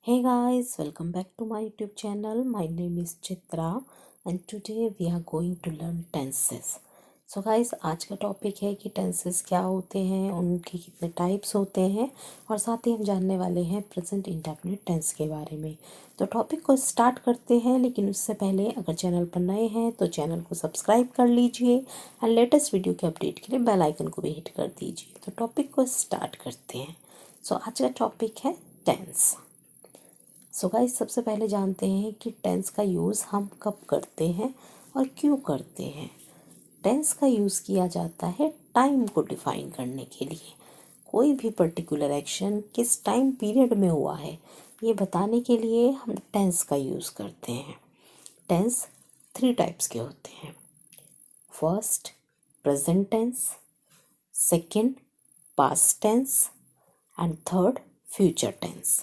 Hey guys, welcome back to my YouTube channel. My name is Chitra and today we are going to learn tenses. So guys, आज का topic है कि tenses क्या होते हैं, उनके कितने टाइप्स होते हैं और साथ ही हम जानने वाले हैं प्रेजेंट इंडेफिनिट टेंस के बारे में। तो टॉपिक को स्टार्ट करते हैं, लेकिन उससे पहले अगर चैनल पर नए हैं तो चैनल को सब्सक्राइब कर लीजिए एंड लेटेस्ट वीडियो के अपडेट के लिए बेल आइकन को भी हिट कर दीजिए। तो टॉपिक को स्टार्ट करते हैं। सो आज का टॉपिक है टेंस। सो गाइस, सबसे पहले जानते हैं कि टेंस का यूज़ हम कब करते हैं और क्यों करते हैं। टेंस का यूज़ किया जाता है टाइम को डिफाइन करने के लिए। कोई भी पर्टिकुलर एक्शन किस टाइम पीरियड में हुआ है ये बताने के लिए हम टेंस का यूज़ करते हैं। टेंस 3 टाइप्स के होते हैं। First, present tense, second, past tense and third, future tense.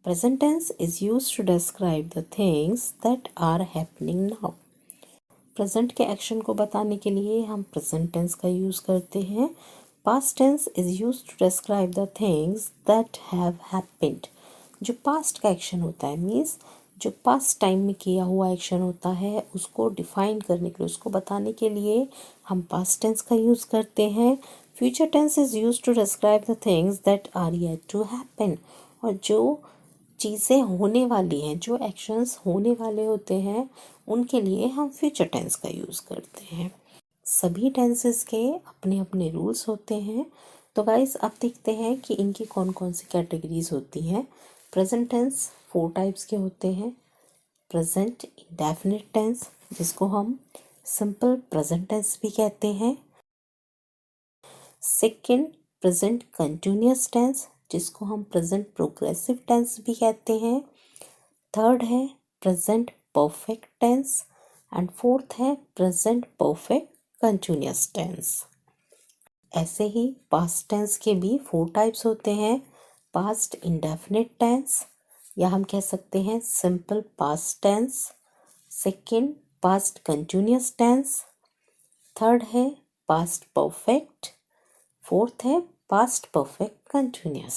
Present tense is used to describe the things that are happening now. Present के एक्शन को बताने के लिए हम प्रेजेंट टेंस का यूज़ करते हैं। Past tense is used to describe the things that have happened. जो पास्ट का एक्शन होता है मीन्स जो पास्ट टाइम में किया हुआ एक्शन होता है उसको डिफाइन करने के लिए, उसको बताने के लिए हम पास्ट टेंस का यूज़ करते हैं। Future tense is used to describe the things that are yet to happen. और जो चीज़ें होने वाली हैं, जो एक्शंस होने वाले होते हैं उनके लिए हम फ्यूचर टेंस का यूज़ करते हैं। सभी टेंसेस के अपने अपने रूल्स होते हैं। तो गाइस, अब देखते हैं कि इनकी कौन कौन सी कैटेगरीज होती हैं। प्रेजेंट टेंस 4 टाइप्स के होते हैं। प्रेजेंट इंडेफिनिट टेंस, जिसको हम सिंपल प्रेजेंट टेंस भी कहते हैं। सेकंड, प्रेजेंट कंटिन्यूअस टेंस, जिसको हम प्रेजेंट प्रोग्रेसिव टेंस भी कहते हैं। थर्ड है present perfect tense and fourth है प्रेजेंट परफेक्ट कंटिन्यूअस टेंस। ऐसे ही पास्ट टेंस के भी 4 टाइप्स होते हैं। पास्ट इंडेफिनिट टेंस, या हम कह सकते हैं simple past tense. Second, past continuous tense. Third है पास्ट परफेक्ट। फोर्थ है पास्ट परफेक्ट कंटिन्यूअस।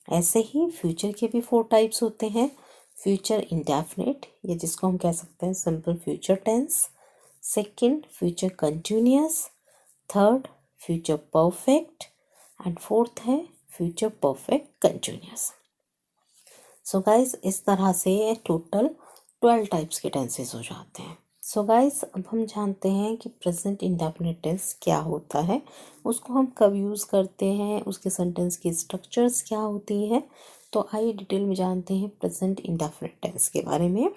ऐसे ही फ्यूचर के भी 4 टाइप्स होते हैं। फ्यूचर इंडेफिनिट, या जिसको हम कह सकते हैं simple future tense. Second, future continuous. Third, future perfect and fourth है future perfect continuous. So guys, इस तरह से टोटल 12 टाइप्स के टेंसेस हो जाते हैं। सो गाइस, अब हम जानते हैं कि प्रेजेंट इंडेफिनिट टेंस क्या होता है, उसको हम कब यूज़ करते हैं, उसके सेंटेंस की स्ट्रक्चर्स क्या होती हैं। तो आइए डिटेल में जानते हैं प्रेजेंट इंडेफिनिट टेंस के बारे में।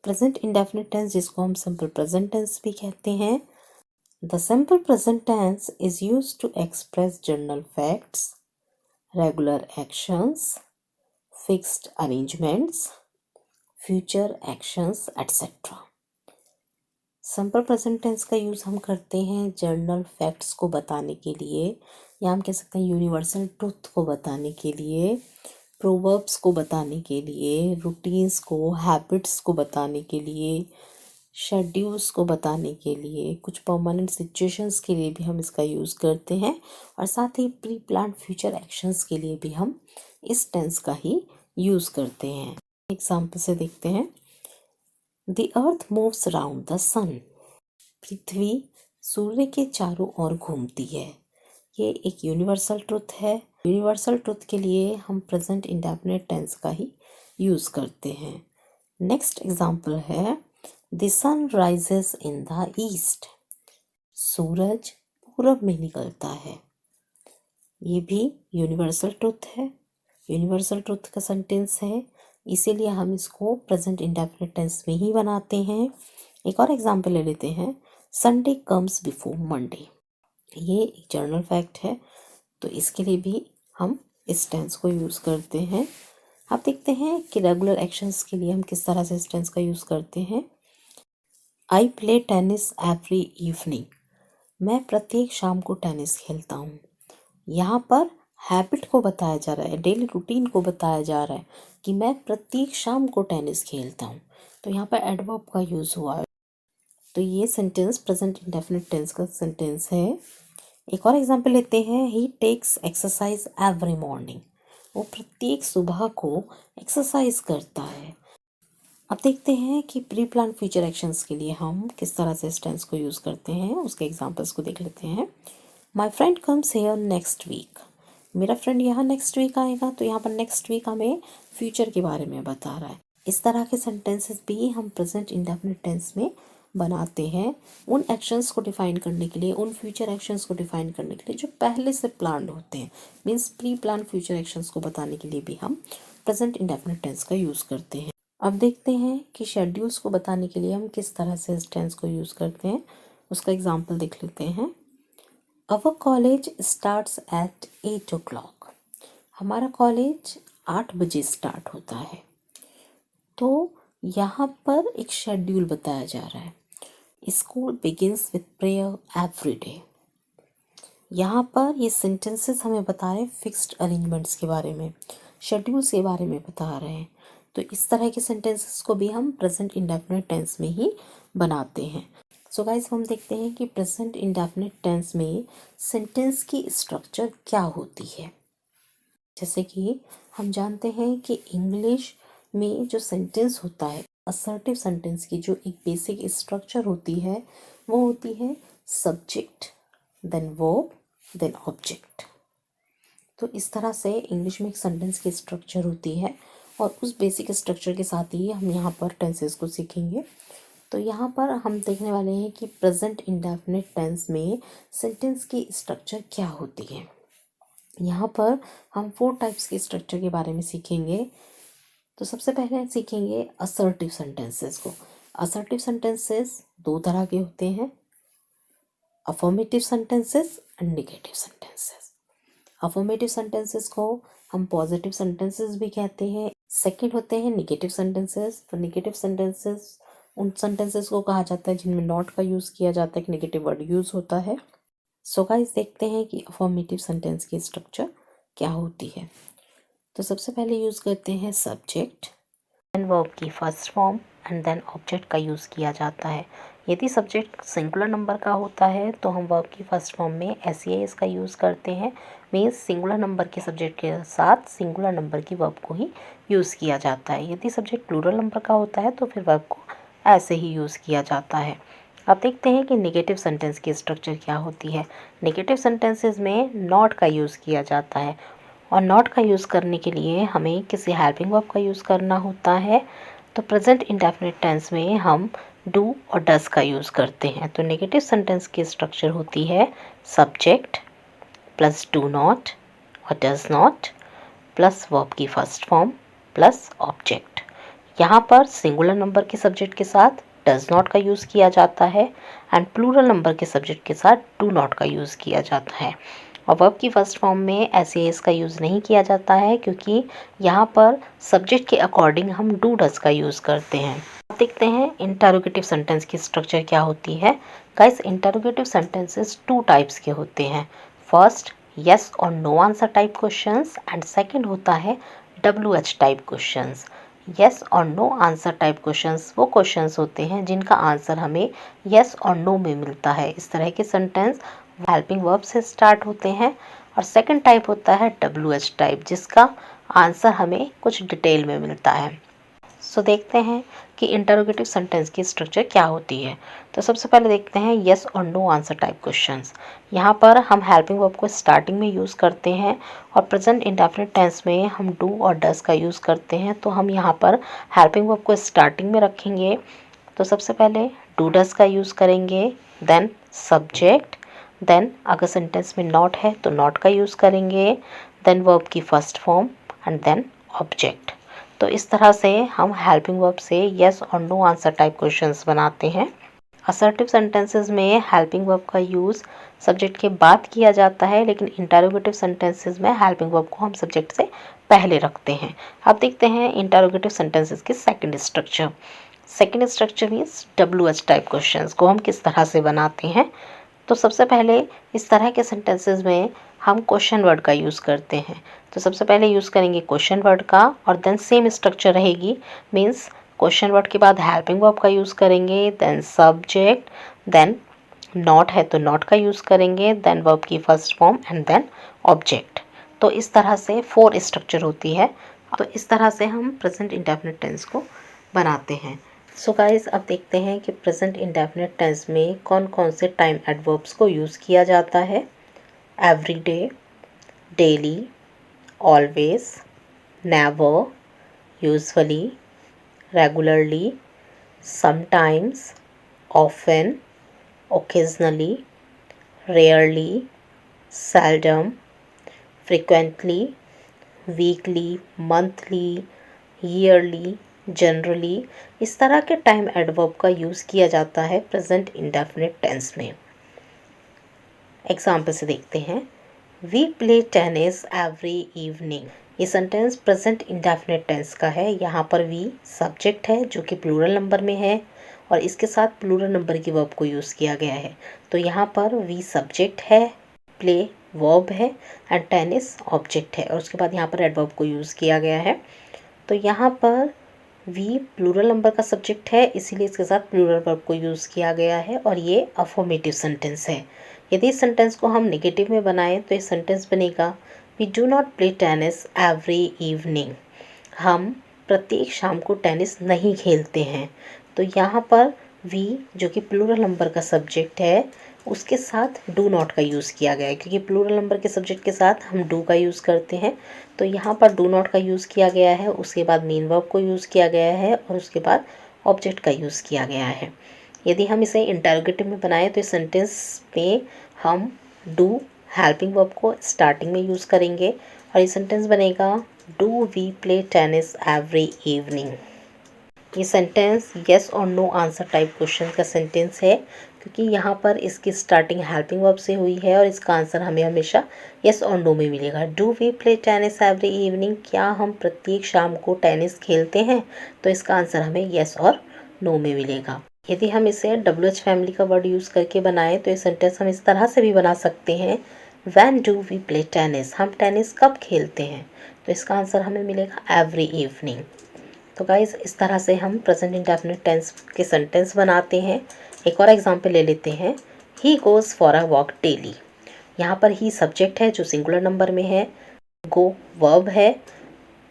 प्रेजेंट इंडेफिनिट टेंस, जिसको हम सिंपल प्रेजेंट टेंस भी कहते हैं। The simple present tense is used to express general facts, regular actions, fixed arrangements, future actions etcetera. Simple present tense का यूज़ हम करते हैं जनरल फैक्ट्स को बताने के लिए, या हम कह सकते हैं यूनिवर्सल ट्रुथ को बताने के लिए, प्रोवर्ब्स को बताने के लिए, रूटीन्स को, हैबिट्स को बताने के लिए, शेड्यूल्स को बताने के लिए, कुछ परमानेंट सिचुएशंस के लिए भी हम इसका यूज़ करते हैं, और साथ ही प्री प्लान फ्यूचर एक्शंस के लिए भी हम इस टेंस का ही यूज़ करते हैं। एग्जाम्पल से देखते हैं। The earth moves around the sun. पृथ्वी सूर्य के चारों ओर घूमती है। ये एक यूनिवर्सल ट्रुथ है। यूनिवर्सल ट्रुथ के लिए हम प्रेजेंट इंडेफिनिट टेंस का ही यूज़ करते हैं। नेक्स्ट एग्जाम्पल है the sun rises in the east. सूरज पूरब में निकलता है। ये भी यूनिवर्सल ट्रुथ है, यूनिवर्सल ट्रुथ का सेंटेंस है, इसीलिए हम इसको प्रेजेंट इंडेफिनिट टेंस में ही बनाते हैं। एक और एग्जांपल ले लेते हैं। Sunday comes before Monday. ये एक जनरल फैक्ट है, तो इसके लिए भी हम इस टेंस को यूज़ करते हैं। अब देखते हैं कि रेगुलर एक्शंस के लिए हम किस तरह से इस टेंस का यूज़ करते हैं। I play tennis every evening. मैं प्रत्येक शाम को टेनिस खेलता हूँ। यहाँ पर हैबिट को बताया जा रहा है, डेली रूटीन को बताया जा रहा है कि मैं प्रत्येक शाम को टेनिस खेलता हूँ। तो यहाँ पर एडवर्ब का यूज़ हुआ है। तो ये सेंटेंस प्रेजेंट इंडेफिनिट टेंस का सेंटेंस है। एक और एग्जांपल लेते हैं। ही टेक्स एक्सरसाइज एवरी मॉर्निंग। वो प्रत्येक सुबह को एक्सरसाइज करता है। अब देखते हैं कि प्री प्लान फ्यूचर एक्शंस के लिए हम किस तरह से इस टेंस को यूज़ करते हैं, उसके एग्जांपल्स को देख लेते हैं। My friend comes here next week. मेरा फ्रेंड यहाँ नेक्स्ट वीक आएगा, तो यहाँ पर नेक्स्ट वीक हमें फ्यूचर के बारे में बता रहा है। इस तरह के सेंटेंसेस भी हम प्रेजेंट इंडेफिनिट टेंस में बनाते हैं उन एक्शंस को डिफाइन करने के लिए, उन फ्यूचर एक्शंस को डिफाइन करने के लिए जो पहले से प्लान्ड होते हैं। Means pre plan future actions को बताने के लिए भी हम प्रेजेंट इंडेफिनिट टेंस का यूज़ करते हैं। अब देखते हैं कि शेड्यूल्स को बताने के लिए हम किस तरह से इस टेंस को यूज़ करते हैं, उसका एग्जाम्पल देख लेते हैं। Our college starts at 8 o'clock। हमारा कॉलेज 8 बजे स्टार्ट होता है। तो यहाँ पर एक शेड्यूल बताया जा रहा है। School begins with prayer every day. यहाँ पर ये सेंटेंसेस हमें बता रहे हैं फिक्स्ड अरेंजमेंट्स के बारे में, शेड्यूल्स के बारे में बता रहे हैं। तो इस तरह के सेंटेंसेस को भी हम प्रेजेंट इंडेफिनिट टेंस में ही बनाते हैं। सो गाइस, हम देखते हैं कि प्रेजेंट इंडेफिनिट टेंस में सेंटेंस की स्ट्रक्चर क्या होती है। जैसे कि हम जानते हैं कि इंग्लिश में जो सेंटेंस होता है, असर्टिव सेंटेंस की जो एक बेसिक स्ट्रक्चर होती है वो होती है subject, then verb, then object. तो इस तरह से इंग्लिश में एक सेंटेंस की स्ट्रक्चर होती है और उस बेसिक स्ट्रक्चर के साथ ही हम यहाँ पर टेंसेस को सीखेंगे। तो यहाँ पर हम देखने वाले हैं कि प्रेजेंट इंडेफिनिट टेंस में सेंटेंस की स्ट्रक्चर क्या होती है। यहाँ पर हम 4 टाइप्स के स्ट्रक्चर के बारे में सीखेंगे। तो सबसे पहले सीखेंगे असर्टिव सेंटेंसेस को। असर्टिव सेंटेंसेस 2 तरह के होते हैं, affirmative sentences and negative sentences. Affirmative sentences को हम पॉजिटिव सेंटेंसेस भी कहते हैं। सेकंड होते हैं नेगेटिव सेंटेंसेस। तो नेगेटिव सेंटेंसेस उन सेंटेंसेस को कहा जाता है जिनमें नॉट का यूज़ किया जाता है, एक नेगेटिव वर्ड यूज़ होता है। सो गाइस, देखते हैं कि अफर्मेटिव सेंटेंस की स्ट्रक्चर क्या होती है। तो सबसे पहले यूज़ करते हैं सब्जेक्ट, देन वर्ब की first form and then object का यूज़ किया जाता है। यदि सब्जेक्ट सिंगुलर नंबर का होता है तो हम वर्ब की फर्स्ट फॉर्म में एस का यूज़ करते हैं। मीन्स सिंगुलर नंबर के सब्जेक्ट के साथ सिंगुलर नंबर की वर्ब को ही यूज़ किया जाता है। यदि सब्जेक्ट प्लूरल नंबर का होता है तो फिर वर्ब को ऐसे ही यूज़ किया जाता है। अब देखते हैं कि नेगेटिव सेंटेंस की स्ट्रक्चर क्या होती है। नेगेटिव सेंटेंसेस में नॉट का यूज़ किया जाता है और नॉट का यूज़ करने के लिए हमें किसी हेल्पिंग वर्ब का यूज़ करना होता है। तो प्रेजेंट इंडेफिनिट टेंस में हम डू और डज का यूज़ करते हैं। तो नेगेटिव सेंटेंस की स्ट्रक्चर होती है सब्जेक्ट प्लस डू नॉट और डज नॉट प्लस वर्ब की फर्स्ट फॉर्म प्लस ऑब्जेक्ट। यहाँ पर सिंगुलर नंबर के सब्जेक्ट के साथ डज नॉट का यूज़ किया जाता है एंड प्लूरल नंबर के सब्जेक्ट के साथ डू नॉट का यूज़ किया जाता है। और वर्ब की फर्स्ट फॉर्म में एस का यूज़ नहीं किया जाता है क्योंकि यहाँ पर सब्जेक्ट के अकॉर्डिंग हम डू डज का यूज़ करते हैं। अब देखते हैं इंटरोगेटिव सेंटेंस की स्ट्रक्चर क्या होती है। गाइस, इंटरोगेटिव सेंटेंसेस 2 टाइप्स के होते हैं। फर्स्ट, यस और no answer type questions and second होता है WH टाइप क्वेश्चंस। यस और नो आंसर टाइप क्वेश्चंस वो क्वेश्चंस होते हैं जिनका आंसर हमें यस और नो में मिलता है। इस तरह के सेंटेंस हेल्पिंग वर्ब से स्टार्ट होते हैं। और सेकंड टाइप होता है WH टाइप, जिसका आंसर हमें कुछ डिटेल में मिलता है। सो देखते हैं कि इंटरोगेटिव सेंटेंस की स्ट्रक्चर क्या होती है। तो सबसे पहले देखते हैं यस और नो आंसर टाइप क्वेश्चंस। यहाँ पर हम हेल्पिंग वर्ब को स्टार्टिंग में यूज़ करते हैं और प्रेजेंट इंडेफिनिट टेंस में हम डू और डज का यूज़ करते हैं। तो हम यहाँ पर हेल्पिंग वर्ब को स्टार्टिंग में रखेंगे। तो सबसे पहले डू डज का यूज़ करेंगे, देन सब्जेक्ट, देन अगर सेंटेंस में नॉट है तो नॉट का यूज़ करेंगे, देन वर्ब की first form and then object. तो इस तरह से हम हेल्पिंग वर्ब से यस और नो आंसर टाइप क्वेश्चंस बनाते हैं। असर्टिव सेंटेंसेस में हेल्पिंग वर्ब का यूज़ सब्जेक्ट के बाद किया जाता है, लेकिन इंटरोगेटिव सेंटेंसेस में हेल्पिंग वर्ब को हम सब्जेक्ट से पहले रखते हैं। अब देखते हैं इंटरोगेटिव सेंटेंसेस की second structure. Second structure means WH type questions को हम किस तरह से बनाते हैं। तो सबसे पहले इस तरह के सेंटेंसेस में हम क्वेश्चन वर्ड का यूज़ करते हैं। तो सबसे पहले यूज़ करेंगे क्वेश्चन वर्ड का और देन सेम स्ट्रक्चर रहेगी। मीन्स क्वेश्चन वर्ड के बाद हेल्पिंग वर्ब का यूज़ करेंगे, देन सब्जेक्ट, देन नॉट है तो नॉट का यूज़ करेंगे, देन वर्ब की first form and then object. तो इस तरह से 4 स्ट्रक्चर होती है। तो इस तरह से हम प्रेजेंट इंडेफिनिट टेंस को बनाते हैं। सो गाइस, अब देखते हैं कि प्रेजेंट इंडेफिनिट टेंस में कौन कौन से टाइम एडवर्ब्स को यूज़ किया जाता है। Every day, daily, always, never, usually, regularly, sometimes, often, occasionally, rarely, seldom, frequently, weekly, monthly, yearly, generally, इस तरह के टाइम एडवर्ब का यूज़ किया जाता है प्रेजेंट इंडेफिनिट टेंस में। एग्जाम्पल से देखते हैं। We play tennis every evening. ये सेंटेंस प्रेजेंट इंडेफिनिट टेंस का है। यहाँ पर वी सब्जेक्ट है जो कि प्लूरल नंबर में है और इसके साथ प्लूरल नंबर की वर्ब को यूज़ किया गया है। तो यहाँ पर वी सब्जेक्ट है, प्ले वर्ब है एंड टेनिस ऑब्जेक्ट है और उसके बाद यहाँ पर एडवर्ब को यूज़ किया गया है। तो यहाँ पर वी प्लूरल नंबर का सब्जेक्ट है, इसीलिए इसके साथ प्लूरल वर्ब को यूज़ किया गया है और ये अफर्मेटिव सेंटेंस है। यदि इस सेंटेंस को हम नेगेटिव में बनाएं तो ये सेंटेंस बनेगा we do not play tennis every evening. हम प्रत्येक शाम को टेनिस नहीं खेलते हैं। तो यहाँ पर वी जो कि प्लूरल नंबर का सब्जेक्ट है उसके साथ डू नॉट का यूज़ किया गया है, क्योंकि प्लूरल नंबर के सब्जेक्ट के साथ हम डू का यूज़ करते हैं। तो यहाँ पर डू नॉट का यूज़ किया गया है, उसके बाद मेन वर्ब को यूज़ किया गया है और उसके बाद ऑब्जेक्ट का यूज़ किया गया है। यदि हम इसे इंटरोगेटिव में बनाएं तो इस सेंटेंस में हम डू हेल्पिंग वर्ब को स्टार्टिंग में यूज़ करेंगे और ये सेंटेंस बनेगा do we play tennis every evening. ये सेंटेंस येस और नो आंसर टाइप क्वेश्चन का सेंटेंस है, क्योंकि यहाँ पर इसकी स्टार्टिंग हेल्पिंग वर्ब से हुई है और इसका आंसर हमें हमेशा येस और नो में मिलेगा। Do we play tennis every evening, क्या हम प्रत्येक शाम को टेनिस खेलते हैं? तो इसका आंसर हमें येस और नो में मिलेगा। यदि हम इसे WH फैमिली का वर्ड यूज़ करके बनाएं तो ये सेंटेंस हम इस तरह से भी बना सकते हैं when do we play tennis, हम टेनिस कब खेलते हैं? तो इसका आंसर हमें मिलेगा एवरी इवनिंग। तो गाइज़, इस तरह से हम प्रेजेंट इंडेफिनिट टेंस के सेंटेंस बनाते हैं। एक और एग्जांपल ले लेते हैं। He goes for a walk daily. यहाँ पर ही सब्जेक्ट है जो सिंगुलर नंबर में है, गो वर्ब है।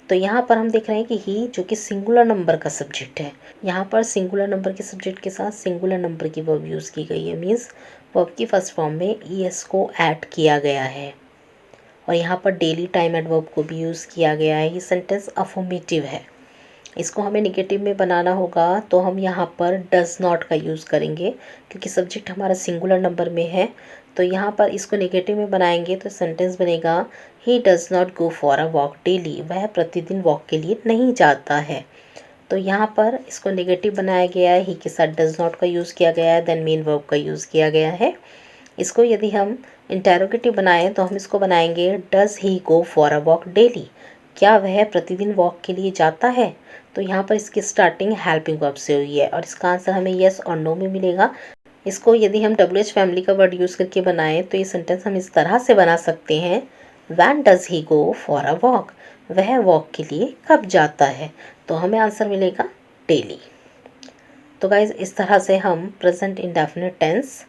तो यहाँ पर हम देख रहे हैं कि ही जो कि सिंगुलर नंबर का सब्जेक्ट है, यहाँ पर सिंगुलर नंबर के सब्जेक्ट के साथ सिंगुलर नंबर की वर्ब यूज़ की गई है, मीन्स वर्ब की फर्स्ट फॉर्म में ES को ऐड किया गया है। और यहाँ पर डेली टाइम एडवर्ब को भी यूज़ किया गया है। ये सेंटेंस अफर्मेटिव है। इसको हमें नेगेटिव में बनाना होगा तो हम यहाँ पर डज नॉट का यूज़ करेंगे, क्योंकि सब्जेक्ट हमारा सिंगुलर नंबर में है। तो यहाँ पर इसको नेगेटिव में बनाएंगे तो सेंटेंस बनेगा he does not go for a walk daily, वह प्रतिदिन वॉक के लिए नहीं जाता है। तो यहाँ पर इसको नेगेटिव बनाया गया है, ही के साथ डज नॉट का यूज़ किया गया है, देन मेन वर्ब का यूज़ किया गया है। इसको यदि हम इंटेरोगेटिव बनाएं तो हम इसको बनाएंगे does he go for a walk daily, क्या वह प्रतिदिन वॉक के लिए जाता है? तो यहाँ पर इसकी स्टार्टिंग हेल्पिंग वर्ब से हुई है और इसका आंसर हमें येस और नो में मिलेगा। इसको यदि हम WH फैमिली का वर्ड यूज़ करके बनाएं तो ये सेंटेंस हम इस तरह से बना सकते हैं when does he go for a walk, वह वॉक के लिए कब जाता है? तो हमें आंसर मिलेगा डेली। तो गाइज़, इस तरह से हम प्रेजेंट इंडेफिनिट टेंस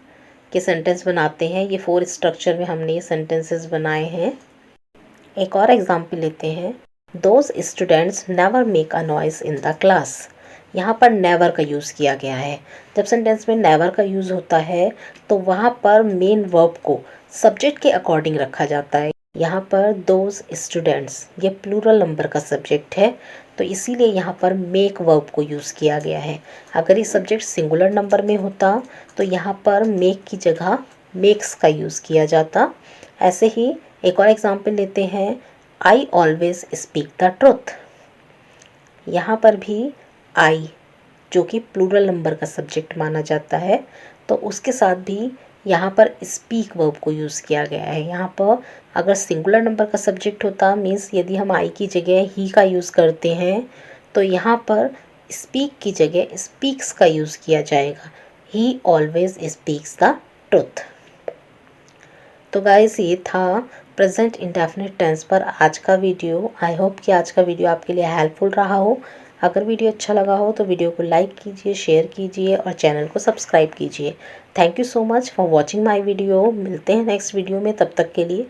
के सेंटेंस बनाते हैं। ये 4 स्ट्रक्चर में हमने ये सेंटेंसेस बनाए हैं। एक और एग्जाम्पल लेते हैं। Those students never make a noise in the class. यहाँ पर नेवर का यूज़ किया गया है। जब सेंटेंस में नेवर का यूज़ होता है तो वहाँ पर मेन वर्ब को सब्जेक्ट के अकॉर्डिंग रखा जाता है। यहाँ पर दोज स्टूडेंट्स ये प्लूरल नंबर का सब्जेक्ट है, तो इसीलिए यहाँ पर मेक वर्ब को यूज़ किया गया है। अगर ये सब्जेक्ट सिंगुलर नंबर में होता तो यहाँ पर मेक की जगह मेक्स का यूज़ किया जाता। ऐसे ही एक और एग्जाम्पल लेते हैं। I always speak the truth. यहाँ पर भी आई जो कि प्लूरल नंबर का सब्जेक्ट माना जाता है, तो उसके साथ भी यहाँ पर स्पीक वर्ब को यूज़ किया गया है। यहाँ पर अगर सिंगुलर नंबर का सब्जेक्ट होता, मीन्स यदि हम आई की जगह ही का यूज़ करते हैं तो यहाँ पर स्पीक की जगह स्पीक्स का यूज़ किया जाएगा। ही ऑलवेज स्पीक्स द ट्रुथ। तो गाइस, ये था प्रेजेंट इंडेफिनिट टेंस पर आज का वीडियो। आई होप कि आज का वीडियो आपके लिए हेल्पफुल रहा हो। अगर वीडियो अच्छा लगा हो तो वीडियो को लाइक कीजिए, शेयर कीजिए और चैनल को सब्सक्राइब कीजिए। Thank you so much for watching my video. मिलते हैं नेक्स्ट वीडियो में, तब तक के लिए